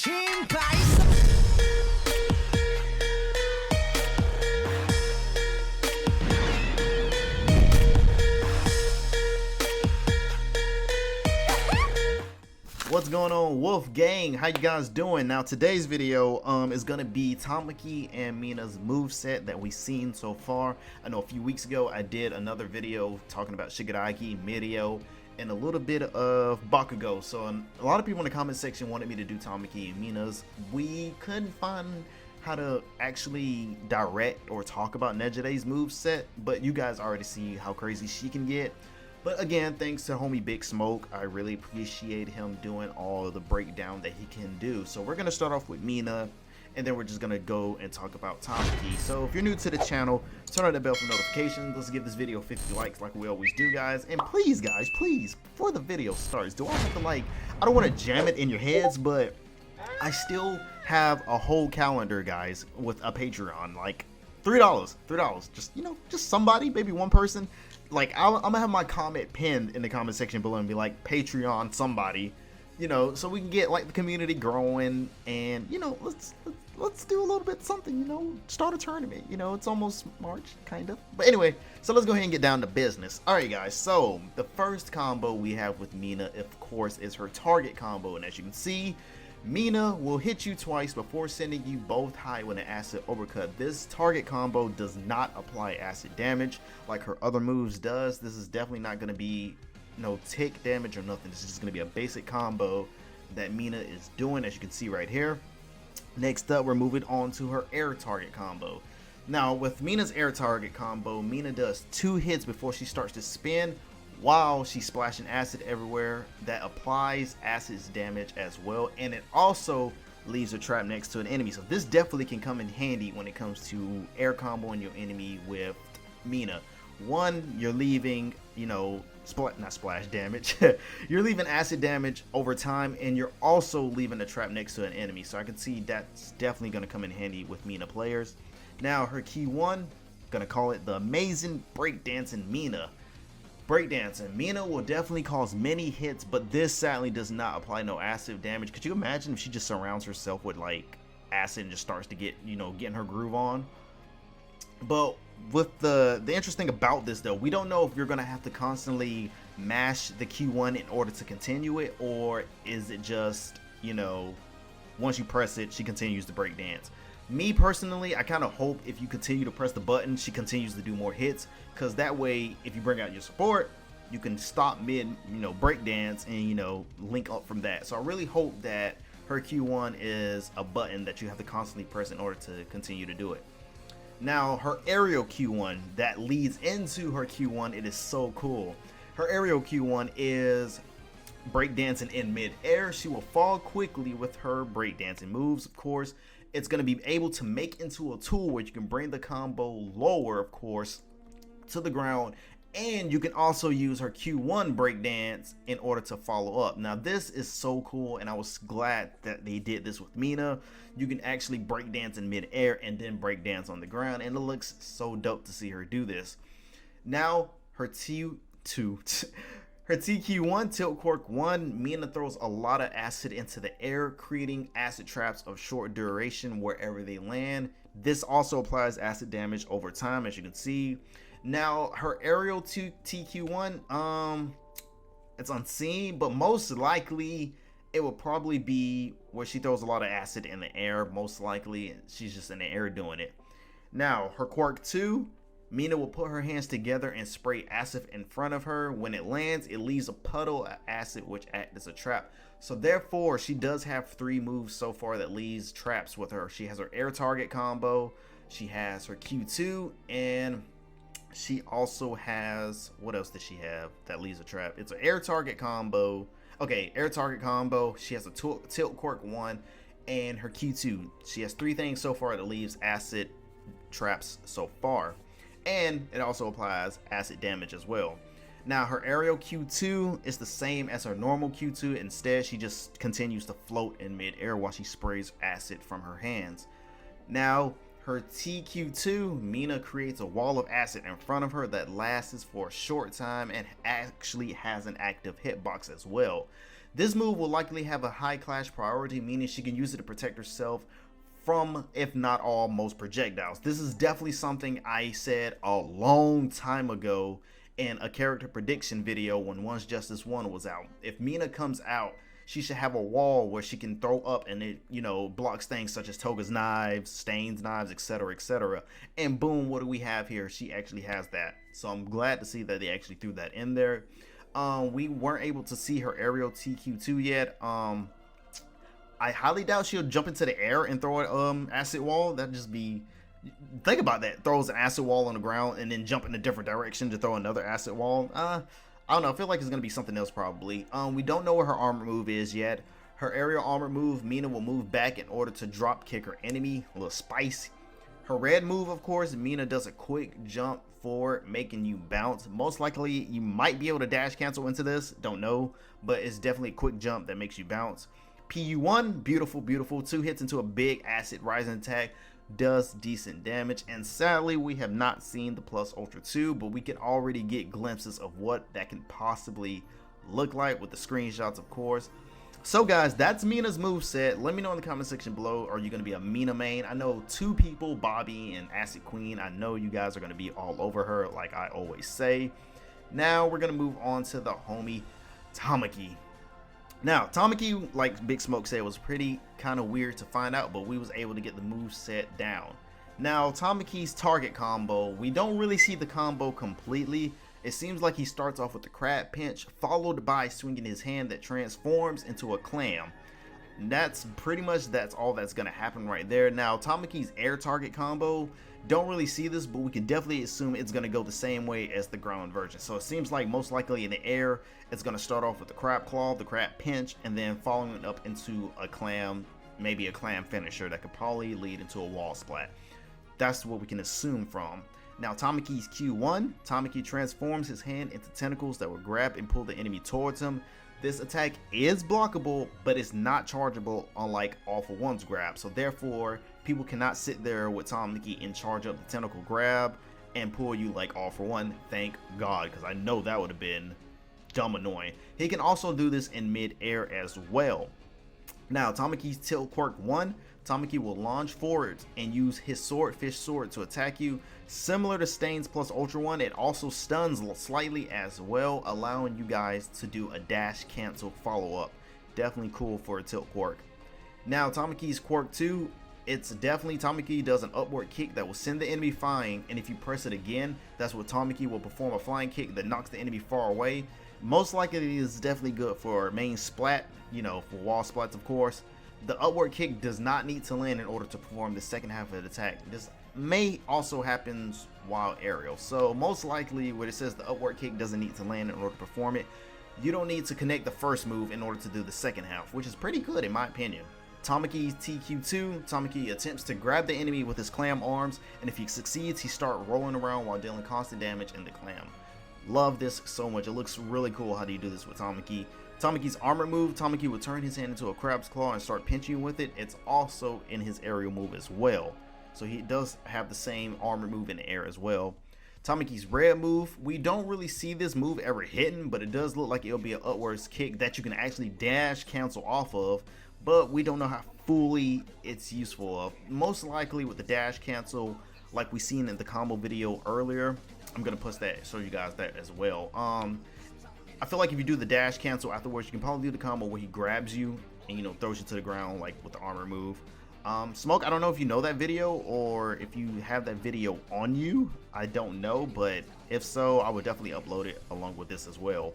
What's going on, Wolf Gang? How you guys doing? Now today's video is gonna be Tamaki and Mina's moveset that we've seen so far. I know a few weeks ago I did another video talking about Shigaraki, Mirio, and a little bit of Bakugo. So a lot of people in the comment section wanted me to do Tamaki and Mina's. We couldn't find how to actually direct or talk about Nejire's moveset, but you guys already see how crazy she can get. But again, thanks to homie Big Smoke, I really appreciate him doing all of the breakdown that he can do. So we're gonna start off with Mina, and then we're just gonna go and talk about Tamaki. So if you're new to the channel, turn on the bell for notifications. Let's give this video 50 likes like we always do, guys. And please, guys, please, before the video starts, do I have to I don't want to jam it in your heads, but I still have a whole calendar, guys, with a Patreon, like $3, just, you know, just somebody, maybe one person. Like, I'm gonna have my comment pinned in the comment section below and be like, Patreon somebody, you know, so we can get like the community growing, and you know, let's do a little bit something, you know, start a tournament, you know, it's almost March, kind of. But anyway, so let's go ahead and get down to business. All right, guys, so the first combo we have with Mina, of course, is her target combo, and as you can see, Mina will hit you twice before sending you both high with an acid uppercut. This target combo does not apply acid damage like her other moves does. This is definitely not going to be no tick damage or nothing. This is just going to be a basic combo that Mina is doing, as you can see right here. Next up, we're moving on to her air target combo. Now, with Mina's air target combo, Mina does 2 hits before she starts to spin, while she's splashing acid everywhere. That applies acid's damage as well, and it also leaves a trap next to an enemy. So this definitely can come in handy when it comes to air comboing your enemy with Mina. One, you're leaving, you know, not splash damage, you're leaving acid damage over time, and you're also leaving a trap next to an enemy. So I can see that's definitely going to come in handy with Mina players. Now her key one, gonna call it the amazing breakdancing Mina. Breakdancing. Mina will definitely cause many hits, but this sadly does not apply no acid damage. Could you imagine if she just surrounds herself with like acid and just starts to get, you know, getting her groove on? But with the interesting about this though, we don't know if you're gonna have to constantly mash the Q1 in order to continue it, or is it just, you know, once you press it, she continues to break dance. Me personally, I kind of hope if you continue to press the button, she continues to do more hits, because that way, if you bring out your support, you can stop mid, you know, break dance and, you know, link up from that. So I really hope that her Q1 is a button that you have to constantly press in order to continue to do it. Now, her aerial Q1 that leads into her Q1, it is so cool. Her aerial Q1 is breakdancing in mid-air. She will fall quickly with her breakdancing moves, of course. It's going to be able to make into a tool where you can bring the combo lower, of course, to the ground, and you can also use her Q1 breakdance in order to follow up. Now this is so cool, and I was glad that they did this with Mina. You can actually breakdance in mid-air and then breakdance on the ground, and it looks so dope to see her do this. Now her Her TQ1, Tilt Quirk 1, Mina throws a lot of acid into the air, creating acid traps of short duration wherever they land. This also applies acid damage over time, as you can see. Now, her aerial TQ1, it's unseen, but most likely it will probably be where she throws a lot of acid in the air. Most likely, she's just in the air doing it. Now, her Quirk 2, Mina will put her hands together and spray acid in front of her. When it lands, it leaves a puddle of acid which acts as a trap. So therefore, she does have 3 moves so far that leaves traps with her. She has her air target combo, she has her Q2, and she also has, what else does she have that leaves a trap? It's an air target combo. Okay, air target combo. She has a Tilt Quirk 1 and her Q2. She has 3 things so far that leaves acid traps so far. And it also applies acid damage as well. Now her aerial Q2 is the same as her normal Q2. Instead, she just continues to float in mid-air while she sprays acid from her hands. Now her TQ2, Mina creates a wall of acid in front of her that lasts for a short time and actually has an active hitbox as well. This move will likely have a high clash priority, meaning she can use it to protect herself from, if not all, most projectiles. This is definitely something I said a long time ago in a character prediction video when One's Justice 1 was out. If Mina comes out, she should have a wall where she can throw up and it, you know, blocks things such as Toga's knives, Stain's knives, etc., etc. And boom, what do we have here? She actually has that. So I'm glad to see that they actually threw that in there. We weren't able to see her aerial TQ2 yet. I highly doubt she'll jump into the air and throw an acid wall. That'd just be... Think about that. Throws an acid wall on the ground and then jump in a different direction to throw another acid wall. I don't know. I feel like it's going to be something else probably. We don't know what her armor move is yet. Her aerial armor move, Mina will move back in order to drop kick her enemy. A little spicy. Her red move, of course, Mina does a quick jump forward, making you bounce. Most likely, you might be able to dash cancel into this. Don't know. But it's definitely a quick jump that makes you bounce. PU1, beautiful, beautiful. 2 hits into a big acid rising attack. Does decent damage, and sadly we have not seen the Plus Ultra 2, but we can already get glimpses of what that can possibly look like with the screenshots, of course. So guys, that's Mina's moveset. Let me know in the comment section below, are you going to be a Mina main? I know 2 people, Bobby and Acid Queen. I know you guys are going to be all over her like I always say. Now we're going to move on to the homie Tamaki. Now, Tamaki, like Big Smoke said, was pretty kind of weird to find out, but we was able to get the move set down. Now, Tamaki's target combo, we don't really see the combo completely. It seems like he starts off with the crab pinch, followed by swinging his hand that transforms into a clam. That's pretty much, that's all that's going to happen right there. Now, Tamaki's air target combo, don't really see this, but we can definitely assume it's going to go the same way as the ground version. So it seems like most likely in the air, it's going to start off with the crab claw, the crab pinch, and then following it up into a clam, maybe a clam finisher that could probably lead into a wall splat. That's what we can assume from. Now, Tamaki's Q1, Tamaki transforms his hand into tentacles that will grab and pull the enemy towards him. This attack is blockable, but it's not chargeable, unlike All For One's grab. So therefore, people cannot sit there with Tamaki and charge up the tentacle grab and pull you like All For One. Thank God, because I know that would have been dumb annoying. He can also do this in mid-air as well. Now, Tamaki's Tilt Quirk 1, Tamaki will launch forwards and use his Swordfish Sword to attack you. Similar to Stain's Plus Ultra 1, it also stuns slightly as well, allowing you guys to do a dash cancel follow-up. Definitely cool for a Tilt Quirk. Now, Tamaki's Quirk 2, it's definitely Tamaki does an upward kick that will send the enemy flying, and if you press it again, that's what Tamaki will perform a flying kick that knocks the enemy far away. Most likely it is definitely good for main splat, you know, for wall splats, of course. The upward kick does not need to land in order to perform the second half of the attack. This may also happen while aerial. So most likely where it says the upward kick doesn't need to land in order to perform it, you don't need to connect the first move in order to do the second half, which is pretty good in my opinion. Tamaki's TQ2, Tamaki attempts to grab the enemy with his clam arms, and if he succeeds, he starts rolling around while dealing constant damage in the clam. Love this so much. It looks really cool how do you do this with Tamaki. Tamaki's armor move, Tamaki will turn his hand into a crab's claw and start pinching with it. It's also in his aerial move as well. So he does have the same armor move in the air as well. Tamaki's red move, we don't really see this move ever hitting, but it does look like it'll be an upwards kick that you can actually dash cancel off of, but we don't know how fully it's useful of. Most likely with the dash cancel, like we seen in the combo video earlier, I'm gonna post that, show you guys that as well. I feel like if you do the dash cancel afterwards, you can probably do the combo where he grabs you and, you know, throws you to the ground like with the armor move. Smoke, I don't know if you know that video or if you have that video on you. I don't know, but if so, I would definitely upload it along with this as well.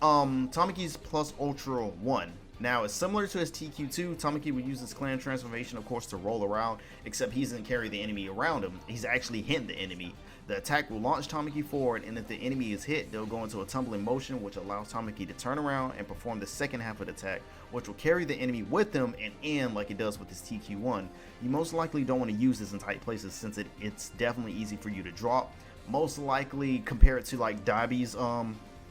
Tamaki's Plus Ultra 1. Now, it's similar to his TQ2. Tamaki would use his clan transformation, of course, to roll around, except he doesn't carry the enemy around him. He's actually hitting the enemy. The attack will launch Tamaki forward, and if the enemy is hit, they'll go into a tumbling motion, which allows Tamaki to turn around and perform the second half of the attack, which will carry the enemy with him and end like it does with his TQ1. You most likely don't want to use this in tight places since it's definitely easy for you to drop. Most likely compare it to like Dabi's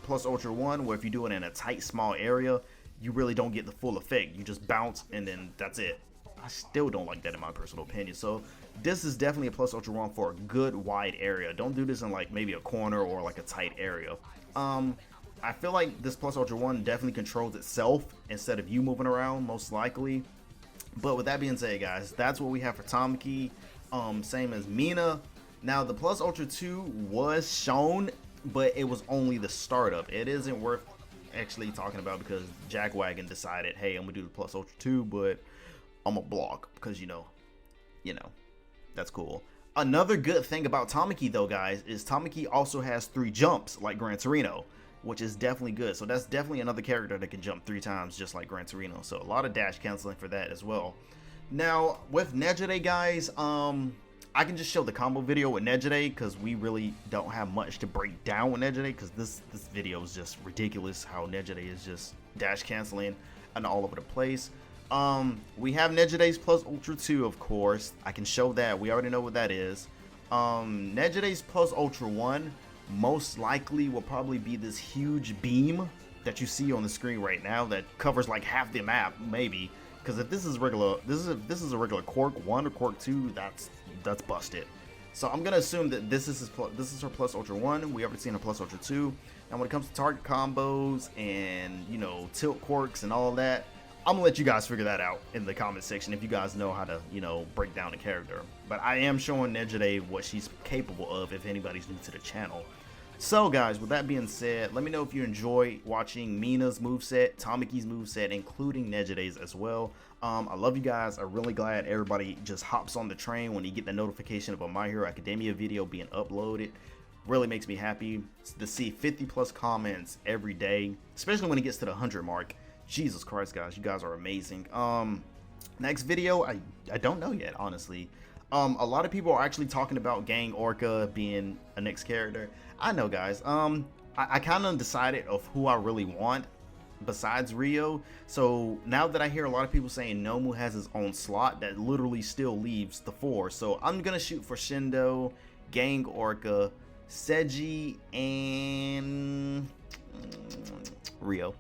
Plus Ultra 1, where if you do it in a tight, small area, you really don't get the full effect. You just bounce and then that's it. I still don't like that in my personal opinion. So this is definitely a plus ultra one for a good wide area. Don't do this in like maybe a corner or like a tight area. I feel like this plus ultra one definitely controls itself instead of you moving around, most likely. But with that being said, guys, that's what we have for Tamaki. Same as Mina. Now the plus ultra 2 was shown, but it was only the startup. It isn't worth actually talking about because Jackwagon decided, hey, I'm gonna do the plus ultra 2, but I'm gonna block because you know, that's cool. Another good thing about Tamaki though, guys, is Tamaki also has 3 jumps like Gran Torino, which is definitely good. So that's definitely another character that can jump 3 times just like Gran Torino. So a lot of dash canceling for that as well. Now with Nejire, guys, I can just show the combo video with Nejire because we really don't have much to break down with Nejire because this video is just ridiculous how Nejire is just dash canceling and all over the place. We have Nejire's plus ultra 2, of course. I can show that. We already know what that is. Nejire's plus ultra 1 most likely will probably be this huge beam that you see on the screen right now that covers like half the map, maybe. Because if this is regular, this is a regular Quirk 1 or Quirk 2, that's busted. So I'm gonna assume that this is her plus ultra 1. We already seen her plus ultra 2. Now when it comes to target combos and tilt quirks and all that, I'm gonna let you guys figure that out in the comment section if you guys know how to break down the character. But I am showing Nejire what she's capable of if anybody's new to the channel. So guys, with that being said, let me know if you enjoy watching Mina's moveset, Tamaki's moveset, including Nejire's as well. I love you guys. I'm really glad everybody just hops on the train when you get the notification of a My Hero Academia video being uploaded. Really makes me happy to see 50 plus comments every day, especially when it gets to the 100 mark. Jesus Christ, guys, you guys are amazing. Next video, I don't know yet, honestly. A lot of people are actually talking about Gang Orca being a next character. I know, guys. I kind of decided of who I really want besides Rio. So now that I hear a lot of people saying Nomu has his own slot, that literally still leaves the 4. So I'm gonna shoot for Shindo, Gang Orca, Seiji, and Rio.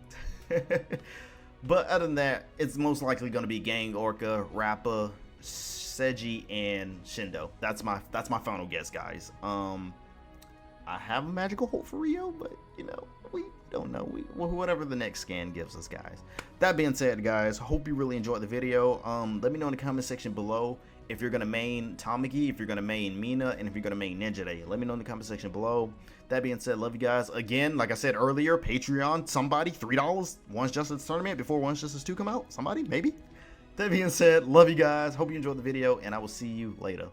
But other than that, it's most likely going to be Gang Orca, Rappa, Seiji, and Shindo. That's my final guess, guys. I have a magical hope for Rio, but we don't know. Whatever the next scan gives us, guys. That being said, guys, hope you really enjoyed the video. Let me know in the comment section below if you're gonna main Tamaki, if you're gonna main Mina, and if you're gonna main Nejire. Let me know in the comment section below. That being said, love you guys. Again, like I said earlier, Patreon, somebody, $3, One's Justice Tournament before One's Justice 2 come out. Somebody, maybe. That being said, love you guys. Hope you enjoyed the video, and I will see you later.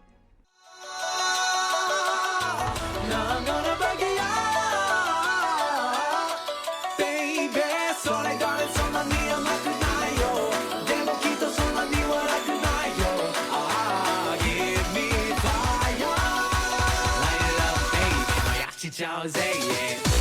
Jose, yeah.